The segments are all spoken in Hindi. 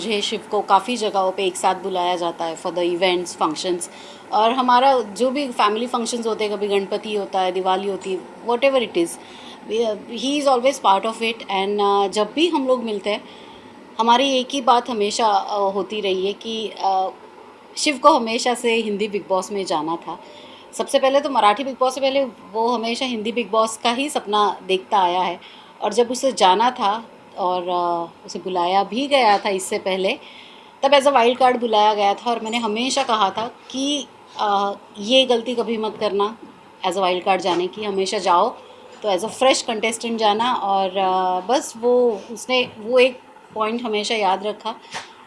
मुझे शिव को काफ़ी जगहों पे एक साथ बुलाया जाता है फॉर द इवेंट्स फंक्शंस। और हमारा जो भी फैमिली फंक्शंस होते हैं, कभी गणपति होता है, दिवाली होती है, what ever it is, he is always part of it. And जब भी हम लोग मिलते हैं, हमारी एक ही बात हमेशा होती रही है कि शिव को हमेशा से हिंदी बिग बॉस में जाना था। सबसे पहले तो मराठी बिग बॉस से पहले वो हमेशा हिंदी बिग बॉस का ही सपना देखता आया है। और जब उसे जाना था और उसे बुलाया भी गया था इससे पहले, तब एज अ वाइल्ड कार्ड बुलाया गया था। और मैंने हमेशा कहा था कि ये गलती कभी मत करना एज अ वाइल्ड कार्ड जाने की, हमेशा जाओ तो एज अ फ्रेश कंटेस्टेंट जाना। और बस वो उसने वो एक पॉइंट हमेशा याद रखा।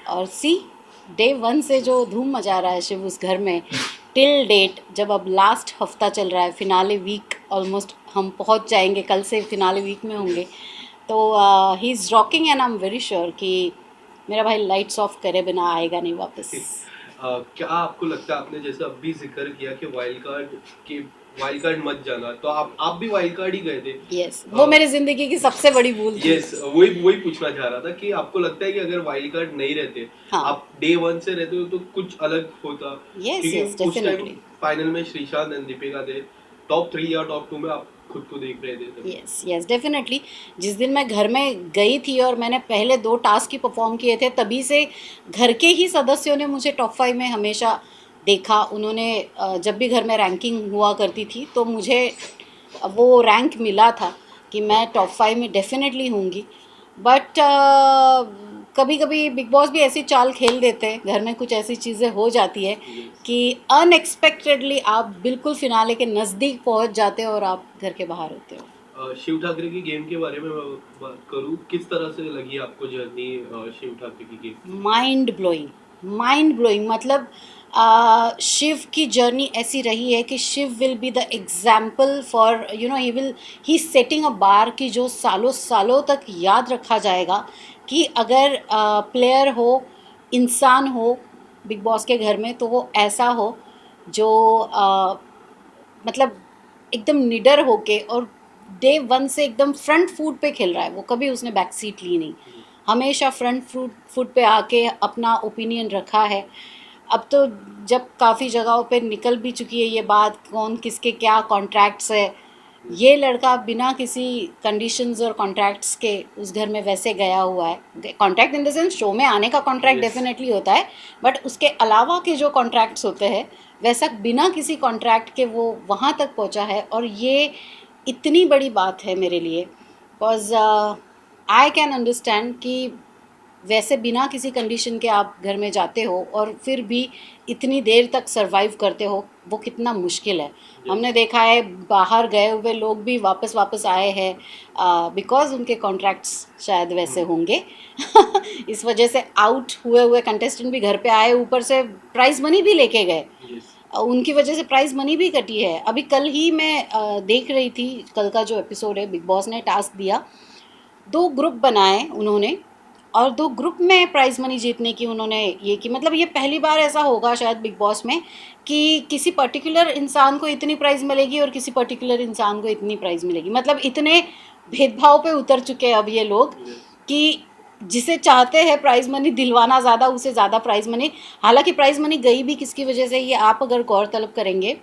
और सी, डे वन से जो धूम मचा रहा है शिव उस घर में, टिल डेट, जब अब लास्ट हफ्ता चल रहा है, फिनाले वीक ऑलमोस्ट हम पहुंच जाएंगे, कल से फिनाले वीक में होंगे, तो he is rocking and I am very sure कि मेरा भाई लाइट्स ऑफ करे बिना आएगा नहीं वापस। क्या आपको लगता है, आपने जैसे अभी जिक्र किया कि वाइल्ड कार्ड मत जाना, तो आप भी वाइल्ड कार्ड ही गए थे। यस, वो मेरी ज़िंदगी की सबसे बड़ी भूल थी। यस, वही पूछना चाह रहा था कि आपको लगता है कि अगर वाइल्ड कार्ड नहीं रहते, हाँ। आप डे वन से रहते हो, तो कुछ अलग होता। यस क्योंकि यस, उस टाइम डेफिनेटली। फाइनल में श्रीशांत एंड दीपिका थे, टॉप 3 या टॉप 2 में आप खुद को देख रहे थे तभी। Yes yes, definitely. जिस दिन मैं घर में गई थी और मैंने पहले 2 टास्क ही परफॉर्म किए थे, तभी से घर के ही सदस्यों ने मुझे टॉप 5 में हमेशा देखा। उन्होंने जब भी घर में रैंकिंग हुआ करती थी तो मुझे वो रैंक मिला था कि मैं टॉप 5 में डेफिनेटली होंगी। बट कभी कभी बिग बॉस भी ऐसी चाल खेल देते हैं, घर में कुछ ऐसी चीज़ें हो जाती है कि अनएक्सपेक्टेडली आप बिल्कुल फिनाले के नज़दीक पहुंच जाते हो और आप घर के बाहर होते हो। शिव ठाकरे की गेम के बारे में मैं बात करूं, किस तरह से लगी आपको जर्नी शिव ठाकरे की गेम की? Mind blowing, mind blowing. मतलब शिव की जर्नी ऐसी रही है कि Shiv will be the example for he setting a bar की जो सालों सालों तक याद रखा जाएगा। कि अगर प्लेयर हो, इंसान हो बिग बॉस के घर में, तो वो ऐसा हो जो मतलब एकदम निडर होके और डे वन से एकदम फ्रंट फुट पे खेल रहा है। वो कभी उसने बैक सीट ली नहीं, हमेशा फ्रंट फुट पे आके अपना ओपिनियन रखा है। अब तो जब काफ़ी जगहों पे निकल भी चुकी है ये बात, कौन किसके क्या कॉन्ट्रैक्ट्स है, ये लड़का बिना किसी कंडीशंस और कॉन्ट्रैक्ट्स के उस घर में वैसे गया हुआ है। Contract in the sense show में आने का कॉन्ट्रैक्ट Yes. डेफिनेटली होता है, बट उसके अलावा के जो कॉन्ट्रैक्ट्स होते हैं, वैसा बिना किसी कॉन्ट्रैक्ट के वो वहाँ तक पहुँचा है। और ये इतनी बड़ी बात है मेरे लिए, बिकॉज आई कैन अंडरस्टैंड कि वैसे बिना किसी कंडीशन के आप घर में जाते हो और फिर भी इतनी देर तक सरवाइव करते हो, वो कितना मुश्किल है। हमने देखा है बाहर गए हुए लोग भी वापस वापस आए हैं, बिकॉज उनके कॉन्ट्रैक्ट्स शायद वैसे होंगे। इस वजह से आउट हुए हुए कंटेस्टेंट भी घर पे आए, ऊपर से प्राइज मनी भी लेके गए। Yes. उनकी वजह से प्राइज मनी भी कटी है। अभी कल ही मैं देख रही थी, कल का जो एपिसोड है, बिग बॉस ने टास्क दिया, 2 ग्रुप बनाए उन्होंने, और 2 ग्रुप में प्राइज मनी जीतने की उन्होंने ये की। मतलब ये पहली बार ऐसा होगा शायद बिग बॉस में कि किसी पर्टिकुलर इंसान को इतनी प्राइज़ मिलेगी और किसी पर्टिकुलर इंसान को इतनी प्राइज़ मिलेगी। मतलब इतने भेदभाव पे उतर चुके हैं अब ये लोग कि जिसे चाहते हैं प्राइज़ मनी दिलवाना ज़्यादा, उसे ज़्यादा प्राइज़ मनी। हालांकि प्राइज़ मनी गई भी किसकी वजह से, ये आप अगर गौर तलब करेंगे,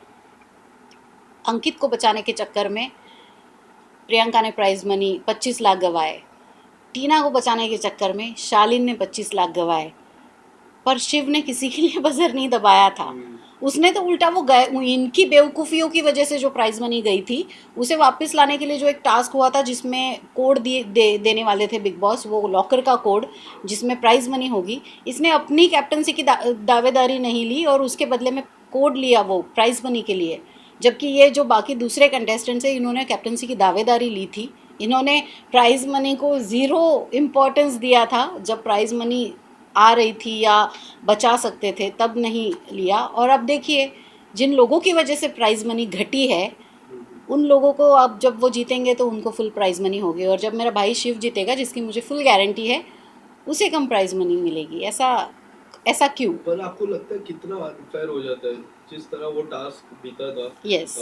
अंकित को बचाने के चक्कर में प्रियंका ने प्राइज़ मनी 25 लाख गंवाए, टीना को बचाने के चक्कर में शालीन ने 25 लाख गंवाए, पर शिव ने किसी के लिए बजर नहीं दबाया था। उसने तो उल्टा वो गए, इनकी बेवकूफ़ियों की वजह से जो प्राइज़ मनी गई थी, उसे वापस लाने के लिए जो एक टास्क हुआ था जिसमें कोड देने वाले थे बिग बॉस, वो लॉकर का कोड जिसमें प्राइज़ मनी होगी, इसने अपनी कैप्टनसी की दावेदारी नहीं ली और उसके बदले में कोड लिया वो प्राइज़ मनी के लिए। जबकि ये जो बाकी दूसरे कंटेस्टेंट्स हैं, इन्होंने कैप्टनसी की दावेदारी ली थी। इन्होंने प्राइज़ मनी को ज़ीरो इम्पोर्टेंस दिया था जब प्राइज़ मनी आ रही थी या बचा सकते थे, तब नहीं लिया। और अब देखिए, जिन लोगों की वजह से प्राइज़ मनी घटी है, उन लोगों को अब जब वो जीतेंगे तो उनको फुल प्राइज़ मनी होगी, और जब मेरा भाई शिव जीतेगा, जिसकी मुझे फुल गारंटी है, उसे कम प्राइज़ मनी मिलेगी। ऐसा ऐसा क्यों? पर आपको लगता है कितना अनफेयर हो जाता है जिस तरह वो टास्क बीता था? यस।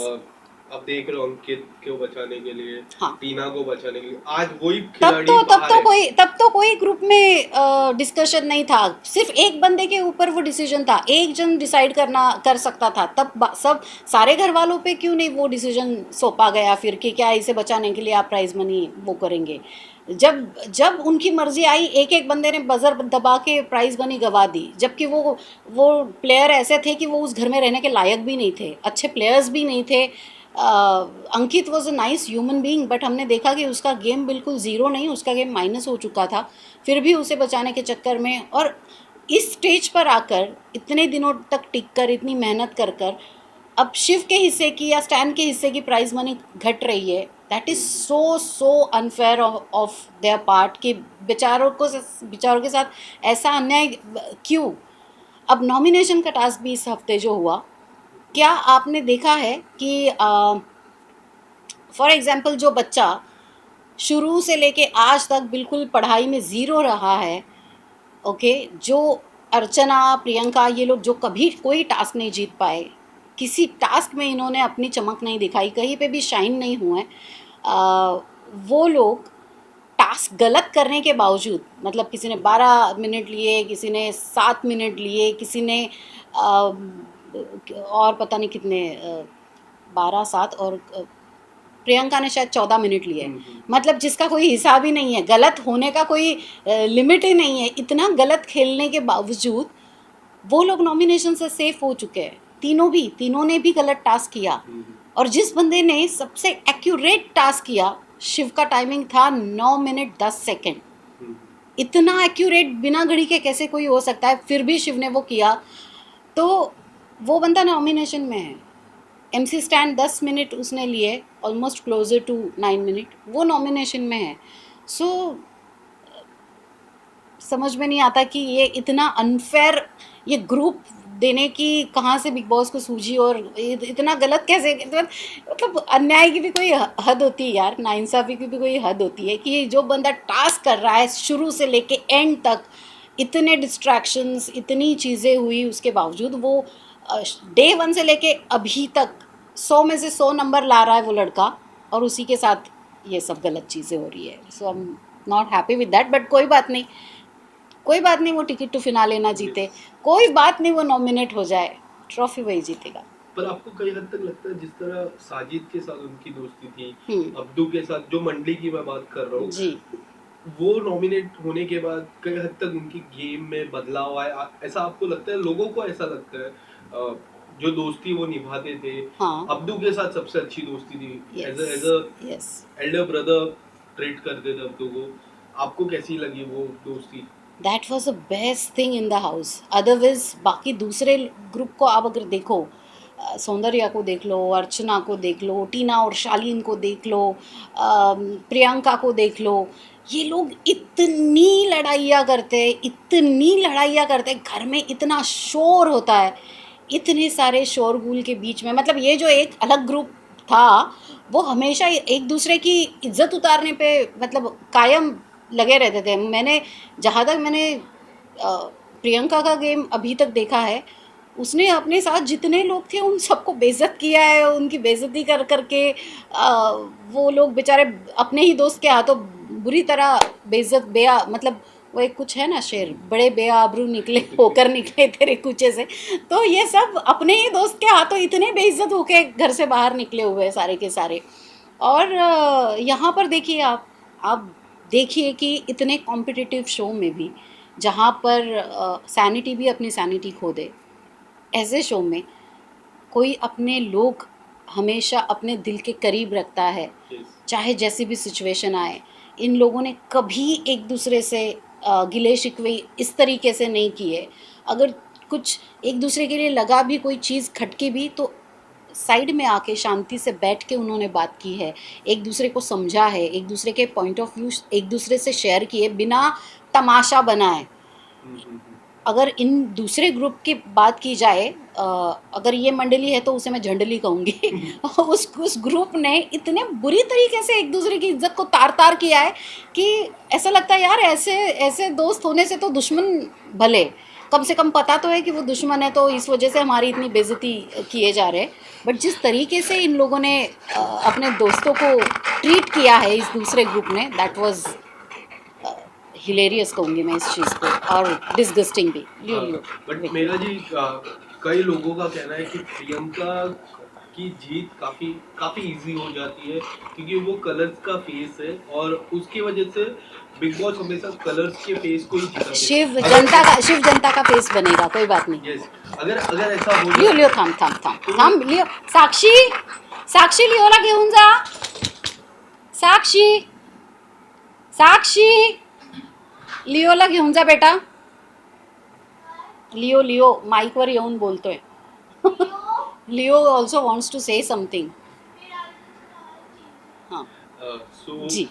आप देख रहे हो अंकित को बचाने के लिए, हाँ। टीना को बचाने के लिए, आज वही तब खिलाड़ी तो बाहर है। तब तो कोई ग्रुप में डिस्कशन नहीं था, सिर्फ एक बंदे के ऊपर वो डिसीजन था, एक जन डिसाइड कर सकता था। तब सब सारे घर वालों पे क्यों नहीं वो डिसीजन सौंपा गया फिर कि क्या इसे बचाने के लिए आप प्राइज मनी वो करेंगे। जब जब उनकी मर्जी आई एक एक बंदे ने बजर दबा के प्राइज मनी गवा दी, जबकि वो प्लेयर ऐसे थे कि वो उस घर में रहने के लायक भी नहीं थे, अच्छे प्लेयर्स भी नहीं थे। Ankit was a nice human being, but हमने देखा कि उसका गेम बिल्कुल ज़ीरो नहीं, उसका गेम माइनस हो चुका था। फिर भी उसे बचाने के चक्कर में और इस स्टेज पर आकर इतने दिनों तक टिक कर इतनी मेहनत कर अब शिव के हिस्से की या स्टैन के हिस्से की प्राइज मनी घट रही है। That is so unfair of their part कि बेचारों के साथ ऐसा अन्याय क्यों। अब नॉमिनेशन का टास्क भी इस हफ्ते जो हुआ, क्या आपने देखा है कि फॉर एग्ज़ाम्पल जो बच्चा शुरू से लेके आज तक बिल्कुल पढ़ाई में ज़ीरो रहा है, ओके, जो अर्चना प्रियंका ये लोग जो कभी कोई टास्क नहीं जीत पाए, किसी टास्क में इन्होंने अपनी चमक नहीं दिखाई, कहीं पे भी शाइन नहीं हुए, वो लोग टास्क गलत करने के बावजूद, मतलब किसी ने 12 मिनट लिए, किसी ने 7 मिनट लिए, किसी ने और पता नहीं कितने 12 7 और प्रियंका ने शायद 14 मिनट लिए। मतलब जिसका कोई हिसाब ही नहीं है, गलत होने का कोई लिमिट ही नहीं है। इतना गलत खेलने के बावजूद वो लोग नॉमिनेशन से सेफ हो चुके हैं, तीनों ने भी गलत टास्क किया। और जिस बंदे ने सबसे एक्यूरेट टास्क किया, शिव का टाइमिंग था 9 मिनट 10 सेकेंड। इतना एक्यूरेट बिना घड़ी के कैसे कोई हो सकता है, फिर भी शिव ने वो किया, तो वो बंदा नॉमिनेशन में है। MC स्टैंड 10 मिनट उसने लिए, ऑलमोस्ट क्लोजर टू 9 मिनट, वो नॉमिनेशन में है। सो समझ में नहीं आता कि ये इतना अनफेयर ये ग्रुप देने की कहाँ से बिग बॉस को सूझी, और इतना गलत कैसे, मतलब अन्याय की भी कोई हद होती है यार, नाइंसाफ़ी की भी कोई हद होती है कि जो बंदा टास्क कर रहा है शुरू से लेके एंड तक, इतने डिस्ट्रैक्शंस, इतनी चीज़ें हुई, उसके बावजूद वो डे 1 से लेके अभी तक 100 में से 100 नंबर ला रहा है वो लड़का, और उसी के साथ ये सब गलत चीज़ें हो रही है। So I am not happy with that, but कोई बात नहीं, कोई बात नहीं, वो टिकट टू फिनाले ना जीते, कोई बात नहीं, वो नॉमिनेट हो जाए, ट्रॉफी वही जीतेगा। पर आपको कई हद तक लगता है जिस तरह साजिद के साथ उनकी दोस्ती थी, हम्म, अब्दू के साथ जो मंडली की मैं बात कर रहा हूँ, जी, वो नॉमिनेट होने के बाद कई हद तक उनकी गेम में बदलाव आया, ऐसा आपको लगता है? लोगों को ऐसा लगता है जो दोस्ती वो निभाते थे, हाँ, अब्दू के साथ सबसे अच्छी दोस्ती थी, एज यस, अ यस, एल्डर ब्रदर ट्रीट करते थे अब्दू को। आपको कैसी लगी वो दोस्ती? That was the best thing in the house. Otherwise बाकी दूसरे ग्रुप को आप अगर देखो, सौंदर्या को देख लो, अर्चना को देख लो, टीना और शालीन को देख लो, प्रियंका को देख लो, ये लोग इतनी लड़ाइयाँ करते, घर में इतना शोर होता है, इतने सारे शोरगुल के बीच में, मतलब ये जो एक अलग ग्रुप था, वो हमेशा एक दूसरे की इज्जत उतारने पे मतलब कायम लगे रहते थे। जहाँ तक मैंने प्रियंका का गेम अभी तक देखा है, उसने अपने साथ जितने लोग थे उन सबको बेइज्जत किया है, उनकी बेइज्जती कर करके वो लोग बेचारे अपने ही दोस्त के हाथों बुरी तरह बेइज्जत बेया, मतलब वो एक कुछ है ना शेर, बड़े बेआबरू निकले होकर निकले तेरे कूचे से, तो ये सब अपने ही दोस्त के हाथों इतने बेइज्जत होके घर से बाहर निकले हुए हैं सारे के सारे। और यहाँ पर देखिए आप देखिए कि इतने कॉम्पिटिटिव शो में भी, जहाँ पर सैनिटी भी अपनी सैनिटी खो दे, ऐसे शो में कोई अपने लोग हमेशा अपने दिल के करीब रखता है, चाहे जैसी भी सिचुएशन आए। इन लोगों ने कभी एक दूसरे से गिले शिकवे इस तरीके से नहीं किए। अगर कुछ एक दूसरे के लिए लगा भी, कोई चीज़ खटकी भी, तो साइड में आके शांति से बैठ के उन्होंने बात की है, एक दूसरे को समझा है, एक दूसरे के पॉइंट ऑफ व्यू एक दूसरे से शेयर किए बिना तमाशा बनाए। अगर इन दूसरे ग्रुप की बात की जाए, अगर ये मंडली है तो उसे मैं झंडली कहूँगी उस ग्रुप ने इतने बुरी तरीके से एक दूसरे की इज्जत को तार तार किया है कि ऐसा लगता है यार, ऐसे ऐसे दोस्त होने से तो दुश्मन भले, कम से कम पता तो है कि वो दुश्मन है, तो इस वजह से हमारी इतनी बेइज्जती किए जा रहे हैं। बट जिस तरीके से इन लोगों ने अपने दोस्तों को ट्रीट किया है इस दूसरे ग्रुप ने, दैट वाज हिलेरियस कहूँगी मैं इस चीज़ को, और डिसगस्टिंग भी। लियो लियो बट विक्की। मेरा जी कई लोगों का कहना है कि प्रियंका की जीत काफी काफी इजी हो जाती है क्योंकि वो कलर्स का फेस है और उसकी वजह से बिग बॉस हमेशा कलर्स के फेस को ही जिताते हैं। शिव जनता का फेस बनेगा, कोई बात नहीं। यस, अगर अगर ऐसा हो लियो लियो जाता थांब थांब थांब तो थांब लियो। साक्षी, साक्षी लिओला घेऊन जा। साक्षी, साक्षी लिओला घेऊन जा बेटा। लिओ लिओ माईकवर येऊन बोलतोय. Leo also wants to say something. हाँ सो जी,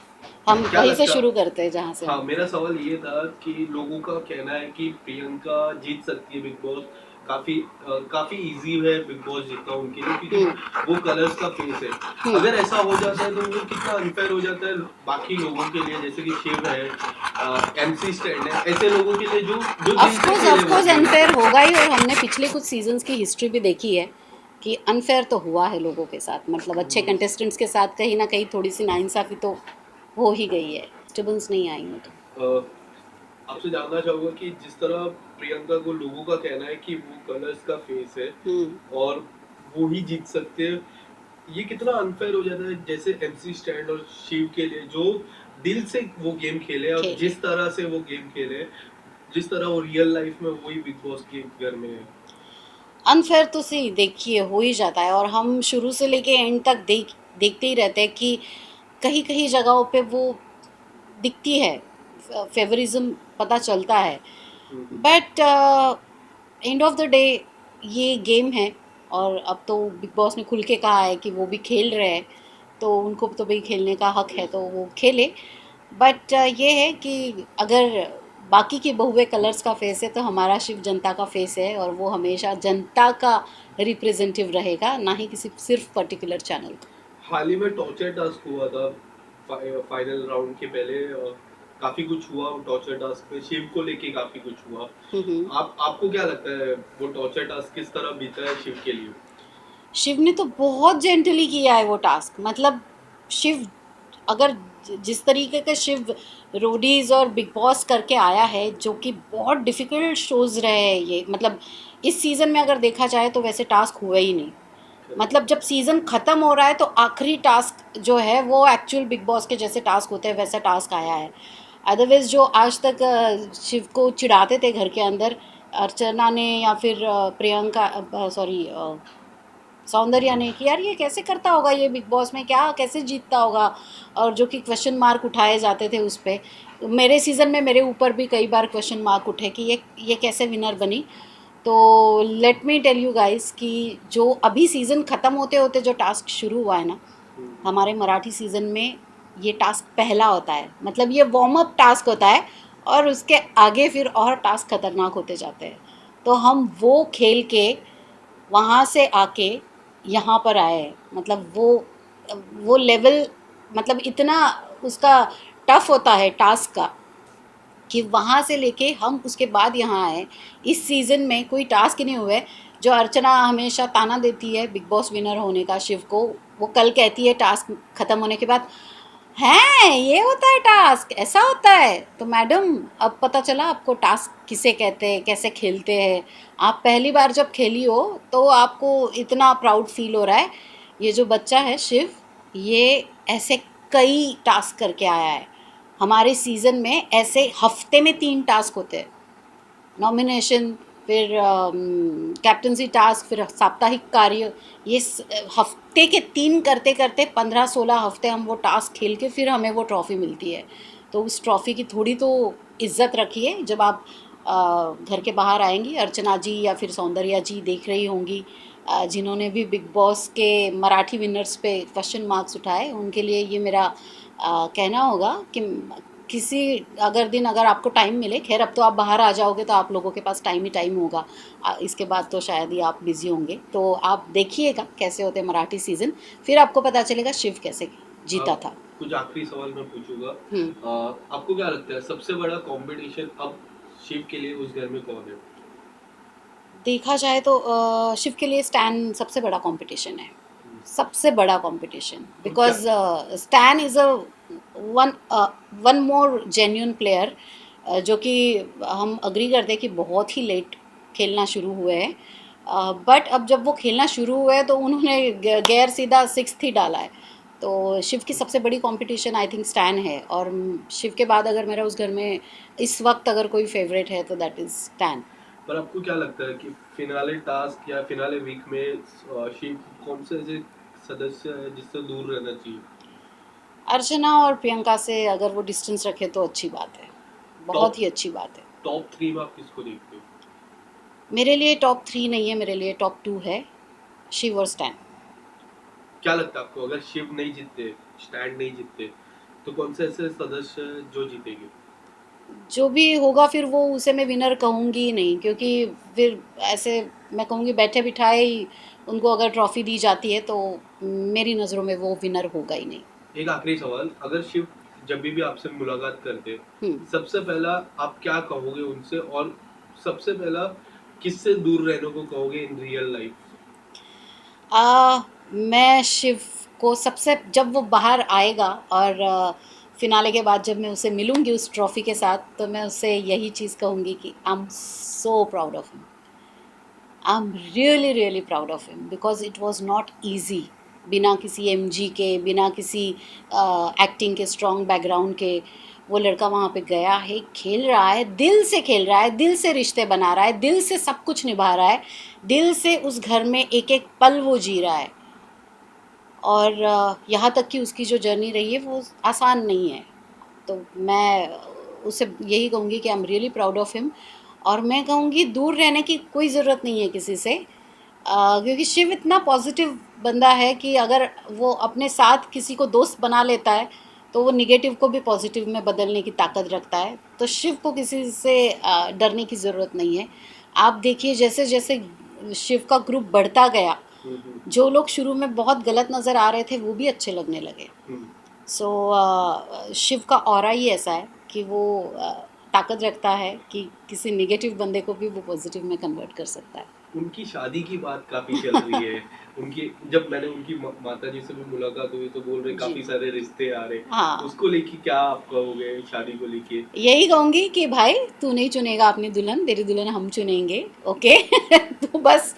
हम क्या वहीं से लगता, शुरू करते हैं जहाँ से हाँ हम। मेरा सवाल ये था कि लोगों का कहना है कि प्रियंका जीत सकती है बिग बॉस, काफी इजी है बिग बॉस जीतना उनके लिए क्योंकि वो कलर्स का फेस है। अगर ऐसा हो जाता है तो वो कितना अनफेयर हो जाता है बाकी लोगों के लिए, जैसे कि शिव है, एमसी स्टैंड है, ऐसे लोगों के लिए जो जो दिल से खेले ऑफ वो कोर्स गेम। अनफेयर होगा ही, और हमने पिछले कुछ सीजन्स की हिस्ट्री भी देखी है कि अनफेयर तो हुआ है लोगों के साथ, मतलब अच्छे कंटेस्टेंट्स के साथ कहीं ना कहीं थोड़ी सी नाइंसाफ़ी तो हो ही गई है, डिस्टर्बेंस नहीं आई हो तो। आपसे जानना चाहूंगा कि जिस तरह प्रियंका को लोगों का कहना है कि वो कलर्स का फेस है और वो ही जीत सकते हैं, ये कितना अनफेयर हो जाता है जैसे एमसी स्टैंड और शिव के लिए जो दिल से वो गेम खेले और खेले जिस तरह से वो गेम खेले, जिस तरह वो रियल लाइफ में वही बिग बॉस के घर में है। अनफेयर तो सी देखिए हो ही जाता है, और हम शुरू से लेके एंड तक देखते ही रहते हैं कि कहीं कहीं जगहों पे वो दिखती है, फेवरिज्म पता चलता है। But end of the day ये गेम है, और अब तो बिग बॉस ने खुल के कहा है कि वो भी खेल रहे हैं, तो उनको तो भाई खेलने का हक है तो वो खेले। बट ये है कि अगर बाकी की बहुए कलर्स का फेस है तो हमारा शिव जनता का फेस है, और वो हमेशा जनता का रिप्रेजेंटेटिव रहेगा, ना ही किसी सिर्फ पर्टिकुलर चैनल का। हाल ही में टॉर्चर टास्क हुआ था फाइनल राउंड के पहले, काफी कुछ हुआ टॉर्चर टास्क में, शिव को लेके काफी कुछ हुआ। हम्म। आपको क्या लगता है वो टॉर्चर टास्क किस तरह बीता है शिव के लिए? शिव ने तो बहुत जेंटली किया है वो टास्क, मतलब शिव अगर जिस तरीके का शिव रोडीज और बिग बॉस करके आया है, जो कि बहुत डिफ़िकल्ट शोज़ रहे हैं ये, मतलब इस सीज़न में अगर देखा जाए तो वैसे टास्क हुए ही नहीं। मतलब जब सीज़न ख़त्म हो रहा है तो आखिरी टास्क जो है वो एक्चुअल बिग बॉस के जैसे टास्क होते हैं वैसा टास्क आया है। अदरवाइज़ जो आज तक शिव को चिढ़ाते थे घर के अंदर, अर्चना ने या फिर प्रियंका, सॉरी सौंदर्या ने, कि यार ये कैसे करता होगा, ये बिग बॉस में क्या कैसे जीतता होगा, और जो कि क्वेश्चन मार्क उठाए जाते थे उस पर। मेरे सीज़न में मेरे ऊपर भी कई बार क्वेश्चन मार्क उठे कि ये कैसे विनर बनी। तो let me tell you guys कि जो अभी सीज़न ख़त्म होते होते जो टास्क शुरू हुआ है ना, हमारे मराठी सीज़न में ये टास्क पहला होता है, मतलब ये वार्म अप टास्क होता है, और उसके आगे फिर और टास्क खतरनाक होते जाते हैं। तो हम वो खेल के वहाँ से आके यहाँ पर आए हैं। मतलब वो लेवल, मतलब इतना उसका टफ होता है टास्क का, कि वहाँ से लेके हम उसके बाद यहाँ आए। इस सीज़न में कोई टास्क ही नहीं हुए। जो अर्चना हमेशा ताना देती है बिग बॉस विनर होने का शिव को, वो कल कहती है टास्क ख़त्म होने के बाद, हैं ये होता है टास्क, ऐसा होता है। तो मैडम अब पता चला आपको टास्क किसे कहते हैं, कैसे खेलते हैं। आप पहली बार जब खेली हो तो आपको इतना प्राउड फील हो रहा है। ये जो बच्चा है शिव, ये ऐसे कई टास्क करके आया है। हमारे सीज़न में ऐसे हफ्ते में 3 टास्क होते हैं, नॉमिनेशन, फिर कैप्टनसी टास्क, फिर साप्ताहिक कार्य। ये हफ्ते के 3 करते करते 15-16 हफ्ते हम वो टास्क खेल के फिर हमें वो ट्रॉफ़ी मिलती है। तो उस ट्रॉफ़ी की थोड़ी तो इज्जत रखिए। जब आप घर के बाहर आएंगी, अर्चना जी या फिर सौंदर्या जी देख रही होंगी, जिन्होंने भी बिग बॉस के मराठी विनर्स पे क्वेश्चन मार्क्स उठाए, उनके लिए ये मेरा कहना होगा कि किसी अगर आपको टाइम मिले, खैर अब तो आप बाहर आ जाओगे तो आप लोगों के पास टाइम ही टाइम होगा, इसके बाद तो शायद ही आप बिज़ी होंगे, तो आप देखिएगा कैसे होते हैं मराठी सीज़न, फिर आपको पता चलेगा शिव कैसे जीता था। कुछ आखिरी सवाल मैं पूछूंगा। हम्म। आपको क्या लगता है सबसे बड़ा कंपटीशन अब शिव के लिए उस घर में कौन है? देखा जाए तो शिव के लिए स्टैन सबसे बड़ा कंपटीशन है, सबसे बड़ा कंपटीशन, तो क्या because stand is a one one more genuine player, जो कि हम अग्री करते हैं कि बहुत ही लेट खेलना शुरू हुए हैं, बट अब जब वो खेलना शुरू हुए हैं तो उन्होंने गैर सीधा सिक्स्थ ही डाला है। तो शिव की सबसे बड़ी कंपटीशन आई थिंक स्टैन है, और शिव के बाद अगर मेरा उस घर में इस वक्त अगर कोई फेवरेट है तो दैट इज़ स्टैन। पर आपको क्या लगता है कि फिनाले टास्क या फिनाले वीक में शिव कौन से ऐसे सदस्य है जिससे दूर रहना चाहिए? अर्चना और प्रियंका से अगर वो डिस्टेंस रखे तो अच्छी बात है, बहुत टॉप ही अच्छी बात है। टॉप 3 में आप किसको देखते हो? मेरे लिए टॉप 3 नहीं है, मेरे लिए टॉप 2 है, शिव और स्टैन। क्या लगता है आपको, अगर शिव नहीं जीतते, स्टैंड नहीं जीतते, तो कौन से ऐसे सदस्य हैं जो जीतेंगे? जो भी होगा फिर वो उसे मैं विनर कहूँगी ही नहीं, क्योंकि फिर ऐसे मैं कहूँगी बैठे बिठाए ही उनको अगर ट्रॉफी दी जाती है तो मेरी नज़रों में वो विनर होगा ही नहीं। एक आखिरी सवाल, अगर शिव जब भी आपसे मुलाकात करते, हम्म। सबसे पहला आप क्या कहोगे उनसे, और सबसे पहला किससे दूर रहने को कहोगे इन रियल लाइफ? मैं शिव को सबसे, जब वो बाहर आएगा और फिनाले के बाद जब मैं उसे मिलूंगी उस ट्रॉफी के साथ, तो मैं उससे यही चीज़ कहूँगी कि I am so proud of him, I am really really proud of him, because it was not easy. बिना किसी एमजी के, बिना किसी एक्टिंग के स्ट्रॉन्ग बैकग्राउंड के, वो लड़का वहाँ पे गया है, खेल रहा है, दिल से खेल रहा है, दिल से रिश्ते बना रहा है, दिल से सब कुछ निभा रहा है, दिल से उस घर में एक एक पल वो जी रहा है। और यहाँ तक कि उसकी जो जर्नी रही है वो आसान नहीं है। तो मैं उसे यही कहूँगी कि I am really proud of him. और मैं कहूँगी दूर रहने की कोई ज़रूरत नहीं है किसी से, क्योंकि शिव इतना पॉजिटिव बंदा है कि अगर वो अपने साथ किसी को दोस्त बना लेता है तो वो निगेटिव को भी पॉजिटिव में बदलने की ताकत रखता है। तो शिव को किसी से डरने की ज़रूरत नहीं है। आप देखिए जैसे जैसे शिव का ग्रुप बढ़ता गया, जो लोग शुरू में बहुत गलत नज़र आ रहे थे वो भी अच्छे लगने लगे। सो शिव का ऑरा ही ऐसा है कि वो ताकत रखता है कि किसी नेगेटिव बंदे को भी वो पॉजिटिव में कन्वर्ट कर सकता है। उनकी शादी की बात काफी चल रही है। उनकी, जब मैंने उनकी माता जी से भी मुलाकात हुई तो बोल रहे जी। काफी सारे रिश्ते आ रहे। हाँ, उसको लेके क्या आप कहोगे, शादी को लेके? यही कहूँगी कि भाई तू नहीं चुनेगा अपनी दुल्हन, तेरी दुल्हन हम चुनेंगे, ओके। तू बस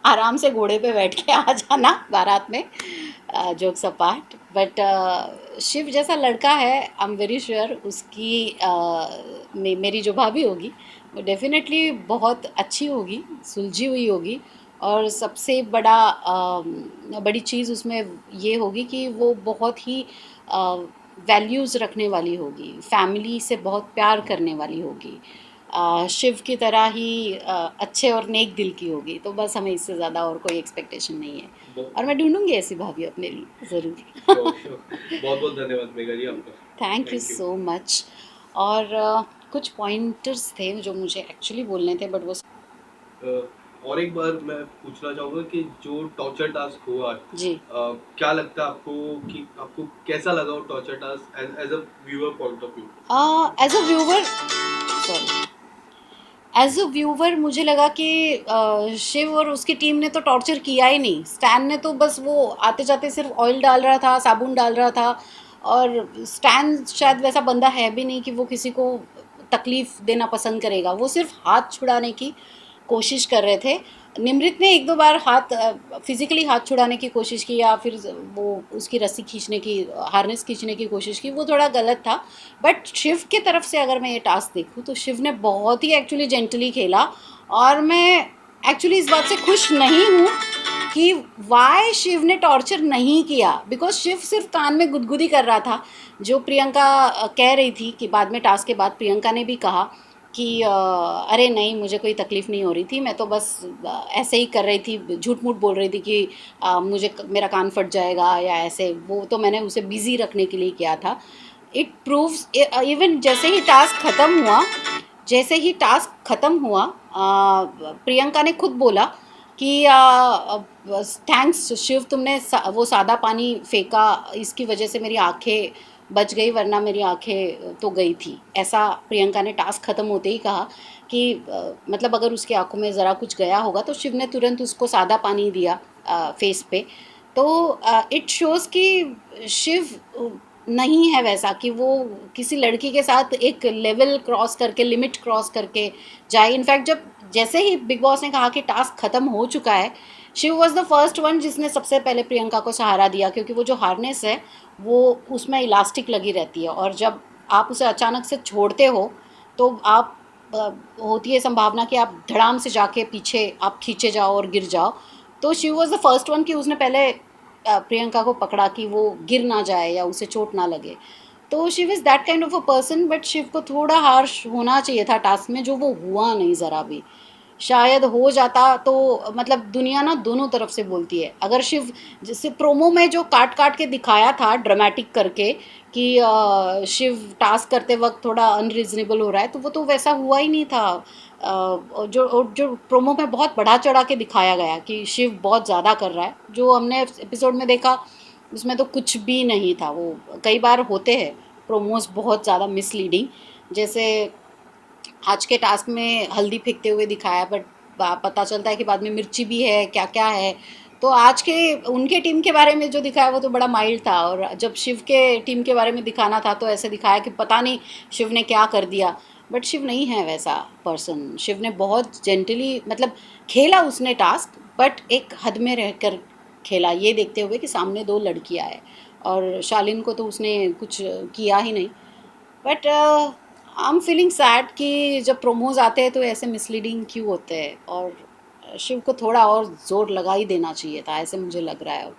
आराम से घोड़े पे बैठ के आ जाना बारात में, जोक्स अपार्ट। बट शिव जैसा लड़का है, आई एम वेरी श्योर उसकी मेरी जो भाभी होगी वो डेफिनेटली बहुत अच्छी होगी, सुलझी हुई होगी। और सबसे बड़ी चीज़ उसमें ये होगी कि वो बहुत ही वैल्यूज़ रखने वाली होगी, फैमिली से बहुत प्यार करने वाली होगी, शिव की तरह ही अच्छे और नेक दिल की होगी। तो बस हमें इससे ज़्यादा और कोई एक्सपेक्टेशन नहीं है, और मैं ढूंढूंगी ऐसी भाभी अपने लिए ज़रूर। बहुत बहुत धन्यवाद मेघा जी आपका। Thank you so much. और कुछ पॉइंटर्स थे जो मुझे एक्चुअली बोलने थे, बट वो और एक बार मैं पूछना चाहूंगा कि जो टॉर्चर टास्क हुआ, जी, क्या लगता है आपको कि आपको कैसा लगा वो torture task as a viewer point of view? As a viewer, sorry, as a viewer मुझे लगा कि शिव और उसकी टीम ने तो टॉर्चर किया ही नहीं, स्टैन ने तो बस वो आते जाते सिर्फ ऑयल डाल रहा था, साबुन डाल रहा था। और स्टैन शायद वैसा बंदा है भी नहीं कि वो किसी को तकलीफ़ देना पसंद करेगा, वो सिर्फ हाथ छुड़ाने की कोशिश कर रहे थे। निमृत ने एक दो बार हाथ फिजिकली हाथ छुड़ाने की कोशिश की, या फिर वो उसकी रस्सी खींचने की, हार्नेस खींचने की कोशिश की, वो थोड़ा गलत था। बट शिव की तरफ से अगर मैं ये टास्क देखूँ तो शिव ने बहुत ही एक्चुअली जेंटली खेला। और मैं एक्चुअली इस बात से खुश नहीं हूँ कि वाई शिव ने टॉर्चर नहीं किया, बिकॉज शिव सिर्फ कान में गुदगुदी कर रहा था। जो प्रियंका कह रही थी कि बाद में टास्क के बाद प्रियंका ने भी कहा कि अरे नहीं मुझे कोई तकलीफ़ नहीं हो रही थी, मैं तो बस ऐसे ही कर रही थी, झूठ मूठ बोल रही थी कि मेरा कान फट जाएगा या ऐसे, वो तो मैंने उसे बिज़ी रखने के लिए किया था। इट प्रूव्स, इवन जैसे ही टास्क ख़त्म हुआ प्रियंका ने खुद बोला कि थैंक्स शिव, तुमने वो सादा पानी फेंका, इसकी वजह से मेरी आंखें बच गई वरना मेरी आंखें तो गई थी, ऐसा प्रियंका ने टास्क ख़त्म होते ही कहा कि मतलब अगर उसकी आंखों में ज़रा कुछ गया होगा तो शिव ने तुरंत उसको सादा पानी दिया फेस पे। तो इट शोज़ कि शिव नहीं है वैसा कि वो किसी लड़की के साथ एक लेवल क्रॉस करके, लिमिट क्रॉस करके जाए। इनफैक्ट जब जैसे ही बिग बॉस ने कहा कि टास्क ख़त्म हो चुका है, Shiv was the first one जिसने सबसे पहले प्रियंका को सहारा दिया, क्योंकि वो जो हार्नेस है वो उसमें इलास्टिक लगी रहती है और जब आप उसे अचानक से छोड़ते हो तो आप होती है संभावना कि आप धड़ाम से जाके पीछे आप खींचे जाओ और गिर जाओ। तो Shiv was the first one कि उसने पहले प्रियंका को पकड़ा कि वो गिर ना जाए या उसे चोट ना लगे। तो Shiv is that kind of a person, but Shiv को थोड़ा हार्श होना चाहिए था टास्क में, जो वो हुआ नहीं ज़रा भी। शायद हो जाता तो मतलब दुनिया ना दोनों तरफ से बोलती है। अगर शिव जैसे प्रोमो में जो काट काट के दिखाया था ड्रामेटिक करके कि शिव टास्क करते वक्त थोड़ा अनरीजनेबल हो रहा है, तो वो तो वैसा हुआ ही नहीं था। जो प्रोमो में बहुत बढ़ा चढ़ा के दिखाया गया कि शिव बहुत ज़्यादा कर रहा है, जो हमने एपिसोड में देखा उसमें तो कुछ भी नहीं था। वो कई बार होते हैं प्रोमोज बहुत ज़्यादा मिसलीडिंग, जैसे आज के टास्क में हल्दी फेंकते हुए दिखाया, बट पता चलता है कि बाद में मिर्ची भी है, क्या क्या है। तो आज के उनके टीम के बारे में जो दिखाया वो तो बड़ा माइल्ड था, और जब शिव के टीम के बारे में दिखाना था तो ऐसे दिखाया कि पता नहीं शिव ने क्या कर दिया। बट शिव नहीं है वैसा पर्सन। शिव ने बहुत जेंटली मतलब खेला उसने टास्क, बट एक हद में रहकर खेला, ये देखते हुए कि सामने दो लड़कियां है और शालीन को तो उसने कुछ किया ही नहीं। But I am feeling sad कि जब प्रोमोज आते हैं तो ऐसे मिसलीडिंग क्यों होते हैं, और शिव को थोड़ा और जोर लगा ही देना चाहिए था, ऐसे मुझे लग रहा है अब।